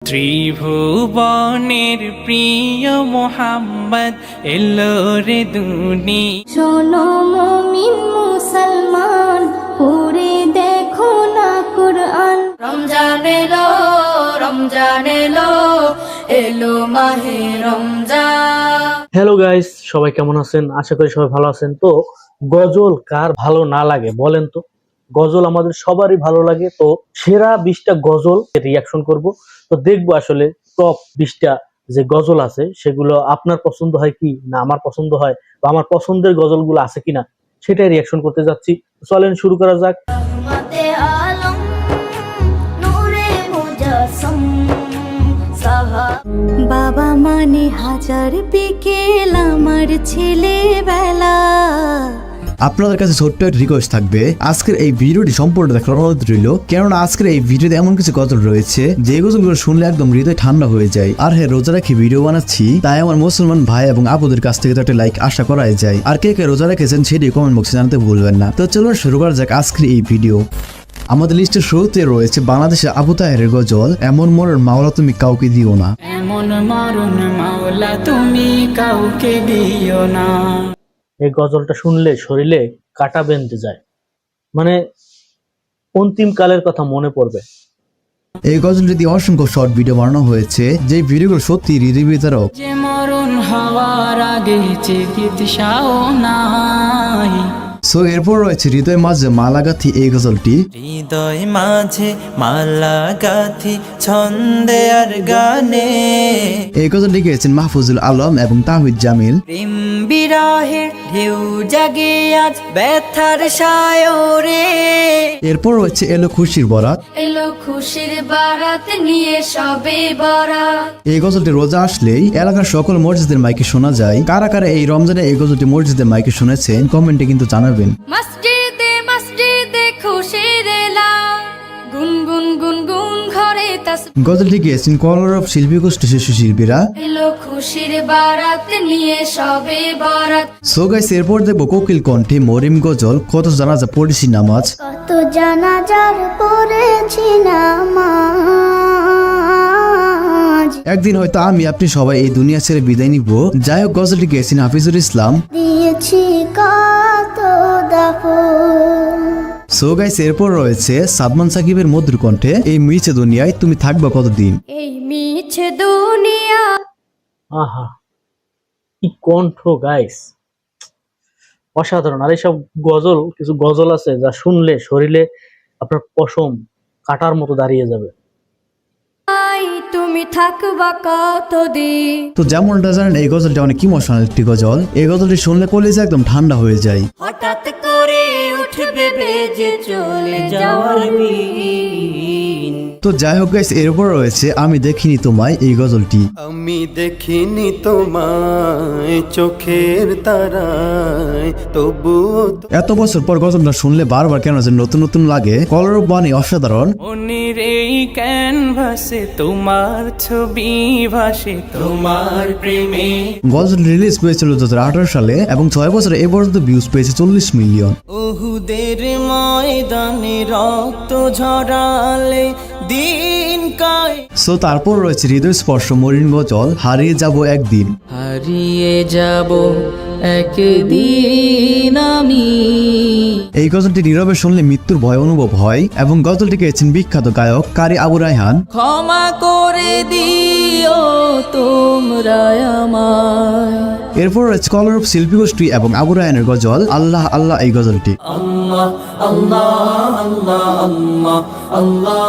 ত্রিভুবনের প্রিয় মোহাম্মদ এলো রে দুনি। শোনো মুমিন মুসলমান, পড়ে দেখো না কুরআন। রমজান এলো, রমজান এলো, এলো মাহে রমজান। হ্যালো গাইস, সবাই কেমন আছেন? আশা করি সবাই ভালো আছেন। তো গজল কার ভালো না লাগে বলেন তো? গজল আমাদের সবারই ভালো লাগে। তো সেরা 20টা গজল রিয়াকশন করব। তো দেখবো আসলে টপ 20টা যে গজল আছে সেগুলো আপনার পছন্দ হয় কি না আমার পছন্দ হয়, বা আমার পছন্দের গজলগুলো আছে কিনা সেটাই রিয়াকশন করতে যাচ্ছি। চলেন শুরু করা যাক। রহমতে আলম, নূরে মুজাসসাম, বাবা মানে হাজার বিকেল আমার ছেলেবেলা। আপনাদের কাছে ছোট্ট একটা রিকোয়েস্ট থাকবে, আজকের এই ভিডিওটি সম্পূর্ণ দেখার অনুরোধ রইল, কেননা আজকের এই ভিডিওতে এমন কিছু গজল রয়েছে যে গজলগুলো শুনলে একদম হৃদয় ঠান্ডা হয়ে যায়। আর হ্যাঁ, রোজা রেখে ভিডিও বানাচ্ছি, তাই আমার মুসলমান ভাই এবং আপুদের কাছ থেকে তো একটা লাইক আশা করাই যায়। আর কে কে রোজা রেখেছেন সেটি কমেন্ট বক্সে জানাতে ভুলবেন না। তো চলুন শুরু করা যাক আজকের এই ভিডিও। আমাদের লিস্টের শুরুতে রয়েছে বাংলাদেশের আবু তাহেরের গজল এমন মরণ মাওলা তুমি কাউকে দিও না। এমন মরণ মাওলা তুমি কাউকে দিও না। এই গজলটা শুনলে শরীরে কাটা বেঁধে যায়, মানে অন্তিম কালের কথা মনে পড়বে। এই গজলটি দিয়ে অসংখ্য শর্ট ভিডিও বানানো হয়েছে, যে ভিডিওগুলো সত্যি হৃদয় বিতারক। যে মরণ হওয়ার আগে চিকিৎসাও নাই। সো এরপর রয়েছে হৃদয় মাঝে মালা গাঁথি এই গজলটি। হৃদয় মাঝে মালা গাঁথি ছন্দে আর গানে। এই গজলটি গেয়েছেন মাহফুজুল আলম এবং তাহিদ জামিল। প্রেম বিরহের ঢেউ জাগে আজ ব্যথার সায়রে। এরপর রয়েছে এলো খুশির বরাত। এলো খুশির বারাত নিয়ে সবে বরাত। এই গজলটি রোজা আসলেই এলাকার সকল মসজিদের মাইকে শোনা যায়। কারা কারা এই রমজানে এই গজলটি মসজিদের মাইকে শুনেছেন কমেন্টে কিন্তু জানাবেন। মসজিদে মসজিদে খুশির এলা, গুনগুন গুনগুন ঘরে তাসবিহ। গজলটি গেয়েছেন কলরব শিল্পী গোষ্ঠী শিশু শিল্পীরা। এলো খুশির বারাত নিয়ে সবে বরাত। সো গাইস, এরপর দেখবো কোকিল কণ্ঠে মরিম গজল কত জানাজা পড়েছি নামাজ। কত জানাজার পড়েছি নামাজ, একদিন হয়তো আমি আপনি সবাই এই দুনিয়া ছেড়ে বিদায় নিব। যাই হোক, গজলটি গেয়েছেন হাফিজুল ইসলাম। দিয়েছি কত দাফন। সো গাইস, এরপর রয়েছে সাদমান সাকিবের মধুর কণ্ঠে এই মিছে দুনিয়ায় তুমি থাকবা কতদিন। এই মিছে দুনিয়া। আহা, কি কণ্ঠ গাইস, অসাধারণ। আর এইসব গজল, কিছু গজল আছে যা শুনলে শরীরে আপনার পশম কাটার মতো দাঁড়িয়ে যাবে। তুমি থাকবা কতদিন। তো যেমনটা জানেন, এই গজলটা অনেক ইমোশনাল একটি গজল। এই গজলটি শুনলে কলেজে একদম ঠান্ডা হয়ে যায়। হঠাৎ করে উঠবে বেজে চলে যাওয়ার বিন। তো যাই হোক গাইস, এরপর রয়েছে আমি দেখিনি তোমায় এই গজলটি। আমি দেখিনি তোমায় চোখের তারায়, তবুও এত বছর পর গজলটা শুনলে বারবার কেন যে নতুন নতুন লাগে। কলরব বাণী অসাধারণ। মনের এই ক্যানভাসে তোমার ছবি ভাসে তোমার প্রেমে। গজল রিলিজ পেয়েছিল 2018 সালে এবং 6 বছরে এ পর্যন্ত ভিউজ পেয়েছে 40 মিলিয়ন। উহুদের ময়দানে রক্ত ঝরালে দিন কয়। সো তারপর রয়েছে হৃদয় স্পর্শ মরিন গজল হারিয়ে যাব একদিন। হারিয়ে যাব একদিন আমি। এই গজলটি নীরবে শুনলে মৃত্যুর ভয় অনুভব হয় এবং গজলটি গেয়েছেন বিখ্যাত গায়ক কারি আবু রায়হান। ক্ষমা করে দিও তোমরা আমায়। এরপর রয়েছে কলরব শিল্পী গোষ্ঠী এবং আবু রায়হানের গজল আল্লাহ আল্লাহ এই গজলটি। আল্লাহ আল্লাহ আল্লাহ আল্লাহ আল্লাহ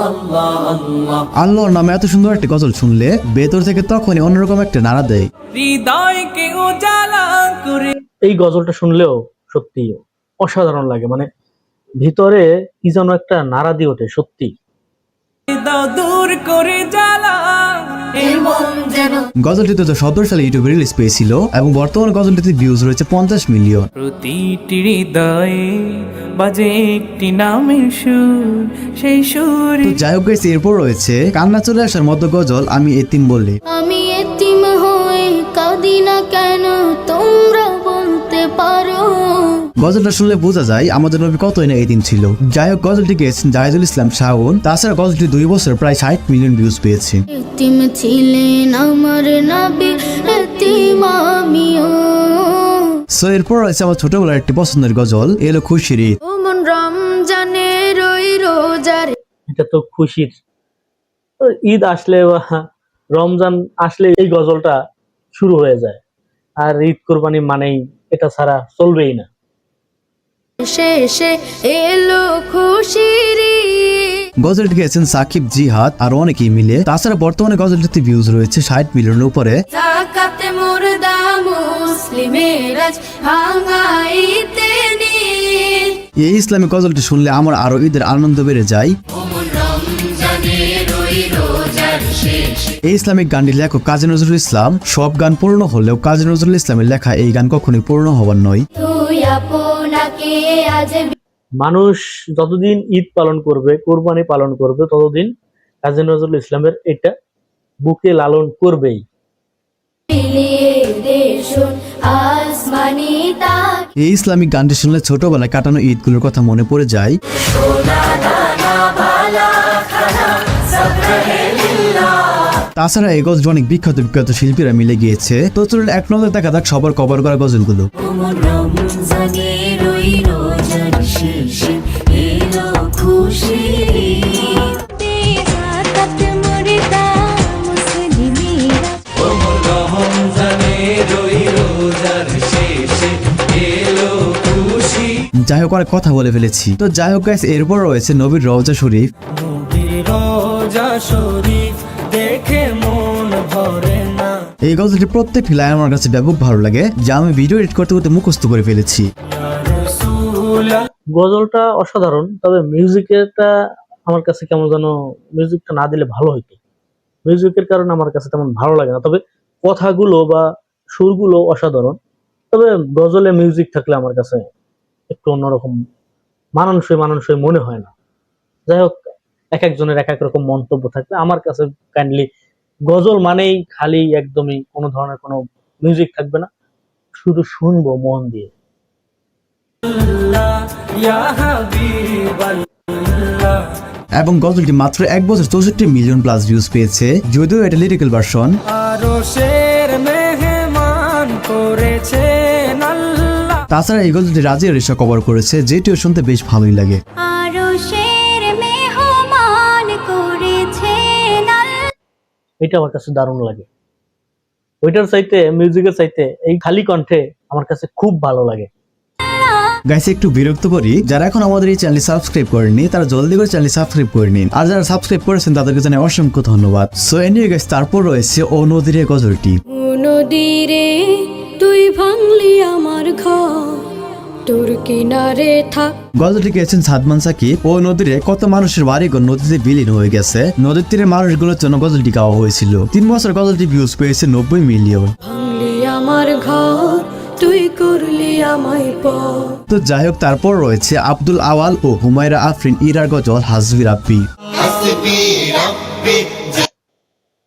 আল্লাহ আল্লাহ। আল্লাহর নামে এত সুন্দর একটি গজল শুনলে ভেতর থেকে তখনই অন্যরকম একটা নাড়া দেয়। হৃদয়কে উজালা করে এই গজলটা শুনলেও সত্যি অসাধারণ লাগে, মানে ভিতরে কি যেন একটা নাড়া দিয়ে ওঠে সত্যি। দাও দূর করে জ্বালা। এই মন যেন। গজলটি 2017 সালে ইউটিউবে রিলিজ পেয়েছিল এবং বর্তমানে গজলটিতে ভিউজ রয়েছে 50 মিলিয়ন। প্রতিটি হৃদয়ে বাজে একটি নামের সুর, সেই সুর। তো যাই হোক গাইস, এরপর রয়েছে কান্না চলে আসার মতো গজল আমি এতিম বললে। আমি এতিম হয়ে কাঁদি না কেন, তোমরা বলতে পারো। গজলটা শুনলে বোঝা যায় আমাদের নবী কতই না এই দিন ছিল। যাই হোক, গজলটি গেয়েছেন জাহিদুল ইসলাম শাওন। তাছাড়া গজলটি 2 বছর প্রায় 60 মিলিয়ন ভিউজ পেয়েছে। এতিম ছিলেন আমার নবী, এতিম আমিও। সো এরপর রয়েছে আমার ছোটবেলার একটি পছন্দের গজল, এলো খুশির ঈদ। ও মন রমজানের ওই রোজার, এটা তো খুশির। তো ঈদ আসলে বা রমজান আসলে এই গজলটা শুরু হয়ে যায়। আর ঈদ কোরবানি মানেই এটা ছাড়া চলবেই না। শেষে এলো খুশির ঈদ। গজলটি গেয়েছেন সাকিব, জিহাদ আর অনেকেই মিলে। তাছাড়া বর্তমানে গজলটিতে ভিউজ রয়েছে 60 মিলিয়নের উপরে। যাকাতে মুর্দা মুসলিমের আজ ভাঙাইতে নিন। এই ইসলামিক গজলটি শুনলে আমার আরো ঈদের আনন্দ বেড়ে যায়। এই ইসলামিক গানটি লেখক কাজী নজরুল ইসলাম। সব গান পূর্ণ হলেও কাজী নজরুল ইসলামের লেখা এই গান কখনোই পূর্ণ হবার নয়। তুই আপনাকে আজ মানুষ যতদিন ঈদ পালন করবে, কোরবানি পালন করবে, ততদিন কাজী নজরুল ইসলামের এটা বুকে লালন করবেই। বিলিয়ে দেশুন আসমানি তাক। এই ইসলামিক গানটি শুনলে ছোটবেলায় কাটানো ঈদগুলোর কথা মনে পড়ে যায়। তাছাড়া এই গজল অনেক বিখ্যাত বিখ্যাত শিল্পীরা মিলে গিয়েছে। তো চলুন এক নজর দেখা যাক সবার কভার করা গজলগুলো। রমজানের ওই রোজার শেষে এলো খুশির ঈদ। যাকাতে মুর্দা মুসলিমের রমজানের ওই রোজার শেষে এলো খুশি। যাই হোক, অনেক কথা বলে ফেলেছি। তো যাই হোক গাইস, এরপর রয়েছে নবীর রওজা শরীফ। নবীর রওজা শরীফ দেখে মন ভরে না। এই গজলটির প্রত্যেকটি লাইন আমার কাছে ব্যাপক ভালো লাগে, যা আমি ভিডিও এডিট করতে করতে মুখস্থ করে ফেলেছি। গজলটা অসাধারণ, তবে মিউজিকটা আমার কাছে কেমন যেন মিউজিকটা না দিলে ভালো হইতো। মিউজিকের কারণে আমার কাছে তেমন ভালো লাগে না, তবে কথাগুলো বা সুরগুলো অসাধারণ। তবে গজলে মিউজিক থাকলে আমার কাছে একটু অন্যরকম মানানসই মানানসই মনে হয় না। যাই হোক, এক একজনের এক এক রকম মন্তব্য থাকবে। আমার কাছে কাইন্ডলি গজল মানেই খালি একদমই কোনো ধরনের কোনো মিউজিক থাকবে না, শুধু শুনবো মন দিয়ে। ইয়া হাবিবাল্লাহ। এবং গজলটি মাত্র 1 বছর 64 মিলিয়ন প্লাস ভিউজ পেয়েছে, যদিও এটা লিরিক্যাল ভার্সন। আরশের মেহমান করেছেন আল্লাহ। তাছাড়া এই গজলটি রাজিয়া রেশা কভার করেছে, যেটিও শুনতে বেশ ভালোই লাগে। আরশের মেহমান করেছেন আল্লাহ। এটা আমার কাছে দারুণ লাগে। ওইটার চাইতে, মিউজিকের চাইতে এই খালি কণ্ঠে আমার কাছে খুব ভালো লাগে। গাইস, একটু বিরক্ত করি, যারা এখন আমাদের এই চ্যানেল সাবস্ক্রাইব করেননি তারা জলদি করে চ্যানেল সাবস্ক্রাইব করে নিন, আর যারা সাবস্ক্রাইব করেছেন তাদেরকে জানাই অসংখ্য ধন্যবাদ। সো এনিওয়ে গাইস, তারপর রয়েছে ও নদীর গজলটি। ও নদীরে তুই ভাঙলি আমার ঘর, তোর কিনারে থাক। গজলটি গেয়েছেন সাদমান সাকিব। ও নদীরে কত মানুষের বাড়িঘর নদীতে বিলীন হয়ে গেছে, নদীর তীরে মানুষগুলোর জন্য গজলটি গাওয়া হয়েছিল। 3 বছর গজলটি ভিউজ পেয়েছে 90 মিলিয়ন। ভাঙলি আমার ঘর, তুই করলি আমায় পর। তো যাই হোক, তারপর রয়েছে আব্দুল আওয়াল ও হুমায়রা আফরিন ইরার গজল হাসবি রাব্বি।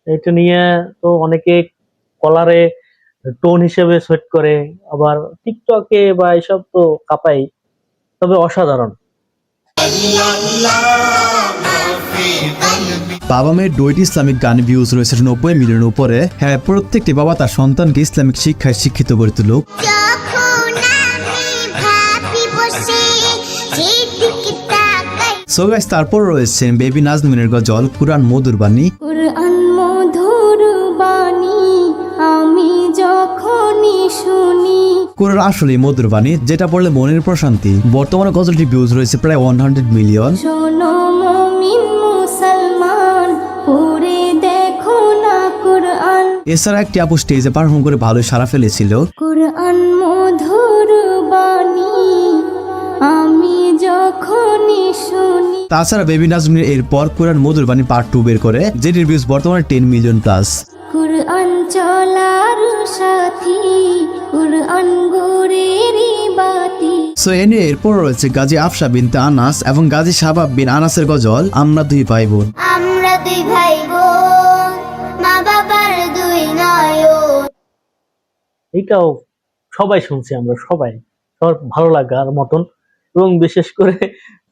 এটা নিয়ে তো অনেকে কলারে টোন হিসেবে সেট করে, আবার টিকটকে বা এসব তো কাপাই, তবে অসাধারণ। বাবা মেয়ের 2টি ইসলামিক গান ভিউজ রয়েছে 90 মিলিয়নের উপরে। হ্যাঁ, প্রত্যেকটি বাবা তার সন্তানকে ইসলামিক শিক্ষায় শিক্ষিত করে তুলুক। সো গাইস, তারপর রয়েছে বেবি নাজমিনের গজল কুরআন মধুর বাণী। কুরআন মধুর বাণী আমি যখনই শুনি। কুরআন আসলেই মধুর বাণী, যেটা পড়লে মনের প্রশান্তি। বর্তমানে গজলটি ভিউজ রয়েছে প্রায় 100 মিলিয়ন। শোনো মুমিন মুসলমান, পড়ে দেখো না কুরআন। এছাড়া একটি আপু স্টেজে পারফর্ম করে ভালোই সাড়া ফেলেছিল। কুরআন মধুর বাণী আমি যখনই শুনি। তাছাড়া বেবি নাজমিনের এরপর কুরআন মধুর বাণী পার্ট 2 বের করে, যেটির ভিউজ বর্তমানে 10 মিলিয়ন প্লাস। কুরআন চলার সাথী, কুরআন গোরেরি বাতি। সো এনে এরপর রয়েছে গাজী আফসা বিনতে আনাস এবং গাজী শাবাব বিন আনাসের গজল আমরা দুই ভাই বোন। আমরা দুই ভাই বোন, মা বাবার দুই নয়ন। এটাও সবাই শুনছি আমরা সবাই। সবার ভালো লাগার মতন, এবং বিশেষ করে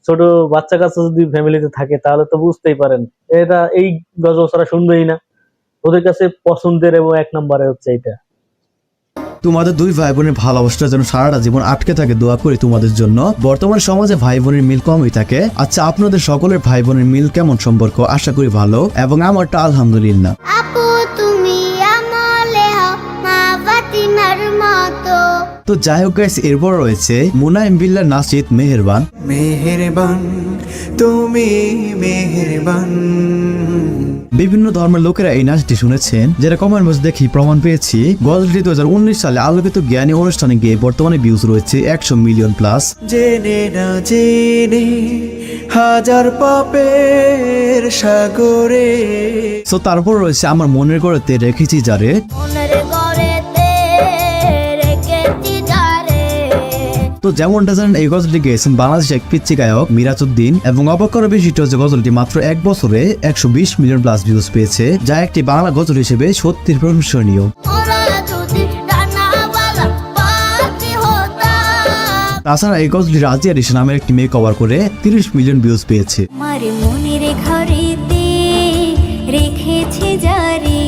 ছোট বাচ্চা কাচ্চা যদি ফ্যামিলিতে থাকে তাহলে তো বুঝতেই পারেন এটা এই গজল ছাড়া শুনবেই না, ওদের কাছে পছন্দের এবং এক নম্বরে হচ্ছে এটা। তোমাদের দুই ভাই বোনের ভালোবাসাটা যেন সারাটা জীবন আটকে থাকে দোয়া করি তোমাদের জন্য। বর্তমান সমাজে ভাই বোনের মিল কমই থাকে। আচ্ছা, আপনাদের সকলের ভাই বোনের মিল কেমন সম্পর্ক? আশা করি ভালো, এবং আমারটা আলহামদুলিল্লাহ। আপু তুমি আমলে মা ফাতিমার মতো। তো যাই হোক গাইস, এরপর রয়েছে মুনাইম বিল্লাহ নাসিদ মেহেরবান। মেহেরবান তুমি মেহেরবান। বিভিন্ন ধর্মের লোকেরা এই নাচটি শুনেছেন, যেটা কমেন্ট বক্স দেখি প্রমাণ পেয়েছি। গজলটি 2019 সালে আলোকিত জ্ঞানী অনুষ্ঠানে গিয়ে বর্তমানে ভিউজ রয়েছে 100 মিলিয়ন প্লাস। জেনে না জেনে হাজার পাপের সাগরে। তো তারপর রয়েছে আমার মনের গড়েতে রেখেছি যারে। মনের ঘরেতে রেখেছি যারে। তো যেমনটা জানেন, এই গজলটি গেয়েছেন বাংলাদেশের এক পিচ্চি গায়ক মিরাজউদ্দিন, এবং অবাক করার বিষয়টি হচ্ছে গজলটি মাত্র 1 বছরে 120 মিলিয়ন প্লাস ভিউজ পেয়েছে, যা একটি বাংলা গজল হিসেবে সত্যি প্রশংসনীয়। ওরা যদি ডানাওয়ালা পাখি হতাম। তাছাড়া এই গজলটি রাজিয়া রিশা নামের একটি মেয়ে কভার করে 30 মিলিয়ন ভিউজ পেয়েছে। আমার মনের ঘরেতে রেখেছি যারে।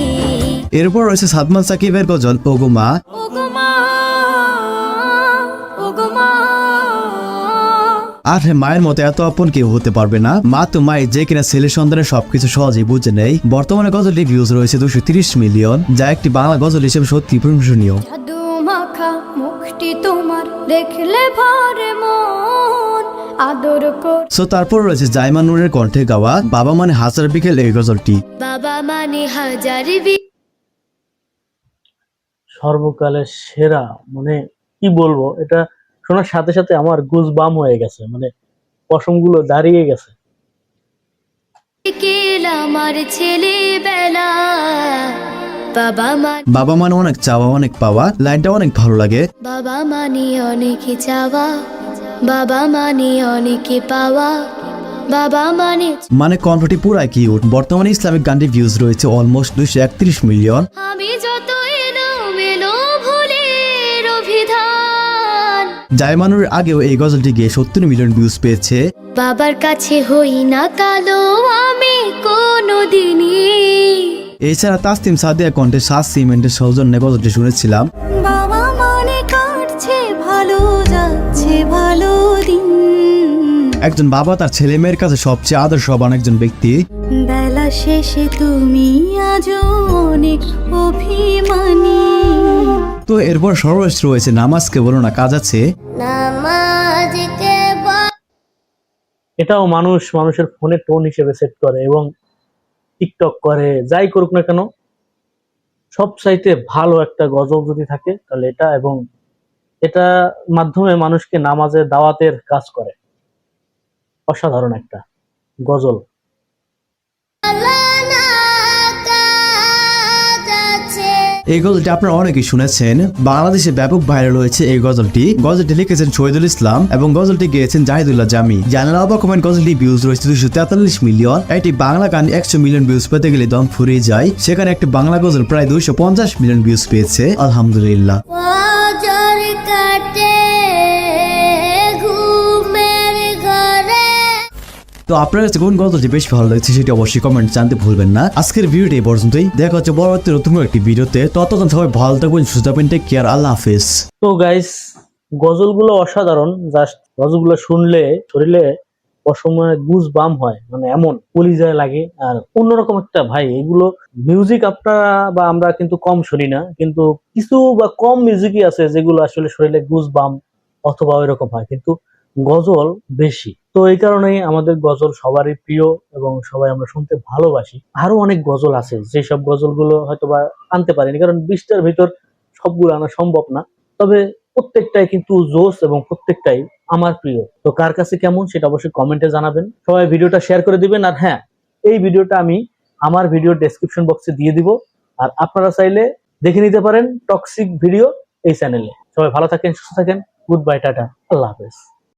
এরপর রয়েছে সাদমান সাকিবের গজল ওগো মা। ওগো মা ওগো মা। আর হ্যাঁ, মায়ের মতো এত আপন কেউ হতে পারবে না। মা তো মাই, যে কিনা ছেলে সন্তানের সবকিছু সহজেই বুঝে নেই। বর্তমানে গজলটি ভিউজ রয়েছে 230 মিলিয়ন, যা একটি বাংলা গজল হিসেবে সত্যি প্রশংসনীয়। জাদু মাখা মুখটি তোমার দেখলে ভরে মন আদর কর। সো তারপর রয়েছে জাইমা নূরের কণ্ঠে গাওয়া বাবা মানে হাজার বিকেল এই গজলটি। বাবা মানে হাজার সর্বকালের সেরা, মানে কি বলবো, এটা শোনার সাথে সাথে আমার গুজ বাম হয়ে গেছে, মানে পশমগুলো দাঁড়িয়ে গেছে। বিকেল আমার ছেলেবেলা। বাবা মানে বাবা মানে অনেক চাওয়া অনেক পাওয়া, লাইনটা অনেক ভালো লাগে। বাবা মানে অনেক চাওয়া, বাবা মানে অনেক পাওয়া, বাবা মানে মানে কণ্ঠটি পুরাই কিউট। বর্তমানে ইসলামিক গানটি ভিউজ রয়েছে অলমোস্ট 231 মিলিয়ন। আমি যত এলোমেলো ভুলের অভিধান। জাইমা নূরের আগেও এই গজলটি গিয়ে 70 মিলিয়ন ভিউজ পেয়েছে। বাবার কাছে হই না কালো আমি কোনোদিনই। এছাড়া তাসনিম সাদিয়া কণ্ঠে 7 সিমেন্টের সৌজন্যে গজলটি শুনেছিলাম। বাবা মানে কাটছে ভালো যাচ্ছে ভালো দিন। একজন বাবা তার ছেলে মেয়ের কাছে সবচেয়ে আদর্শবান একজন ব্যক্তি। বেলা শেষে তুমি আজও অনেক অভিমানী। তো এরপর সর্বশেষ রয়েছে নামাজকে বলো না কাজ আছে। নামাজকে এটাও মানুষের ফোনে টোন হিসেবে সেট করে এবং টিকটক করে, যাই করুক না কেন সব চাইতে ভালো একটা গজল যদি থাকে তাহলে এটা, এবং এটা মাধ্যমে মানুষকে নামাজে দাওয়াতের কাজ করে। অসাধারণ একটা গজল। এই গজলটি আপনারা অনেকেই শুনেছেন, বাংলাদেশে ব্যাপক ভাইরাল হয়েছে এই গজলটি। গজলটি লিখেছেন শহীদুল ইসলাম এবং গজলটি গেয়েছেন জাহিদুল্লাহ জামি। জানালা অবাক কমেন্ট গজলটি ভিউজ রয়েছে 243 মিলিয়ন। একটি বাংলা গান 100 মিলিয়ন ভিউজ পেতে গেলে দম ফুরিয়ে যায়, সেখানে একটি বাংলা গজল প্রায় 250 মিলিয়ন ভিউজ পেয়েছে, আলহামদুলিল্লাহ। তো আপনার কাছে কোন গজলটি বেশ ভালো লাগছে সেটি অবশ্যই কমেন্ট জানতে ভুলবেন না। আজকের ভিডিওটি এই পর্যন্তই, দেখা হচ্ছে পরবর্তী নতুন একটি ভিডিওতে। ততক্ষণ সবাই ভালো থাকবেন, সুস্থ থাকবেন, টেক কেয়ার, আল্লাহ হাফেজ। তো গাইস, গজলগুলো অসাধারণ, জাস্ট গজলগুলো শুনলে শরীরে অসময়ে গুজ বাম হয়, মানে এমন কলিজায় লাগে। আর অন্যরকম একটা ভাই, এগুলো মিউজিক আপনারা বা আমরা কিন্তু কম শুনি না, কিন্তু কিছু বা কম মিউজিকই আছে যেগুলো আসলে শরীরে গুজ বাম অথবা এরকম হয়, কিন্তু গজল বেশি। তো এই কারণেই আমাদের গজল সবারই প্রিয় এবং সবাই আমরা শুনতে ভালোবাসি। আরো অনেক গজল আছে যেসব গজলগুলো হয়তোবা আনতে পারিনি, কারণ 20টার ভিতর সবগুলো আনা সম্ভব না, তবে প্রত্যেকটাই কিন্তু জোস এবং প্রত্যেকটাই আমার প্রিয়। তো কার কাছে কেমন সেটা অবশ্যই কমেন্টে জানাবেন। সবাই ভিডিওটা শেয়ার করে দিবেন। আর হ্যাঁ, এই ভিডিওটা আমি আমার ভিডিও ডেসক্রিপশন বক্সে দিয়ে দিব, আর আপনারা চাইলে দেখে নিতে পারেন টক্সিক ভিডিও এই চ্যানেলে। সবাই ভালো থাকেন, সুস্থ থাকেন, গুড বাই, টাটা, আল্লাহ হাফেজ।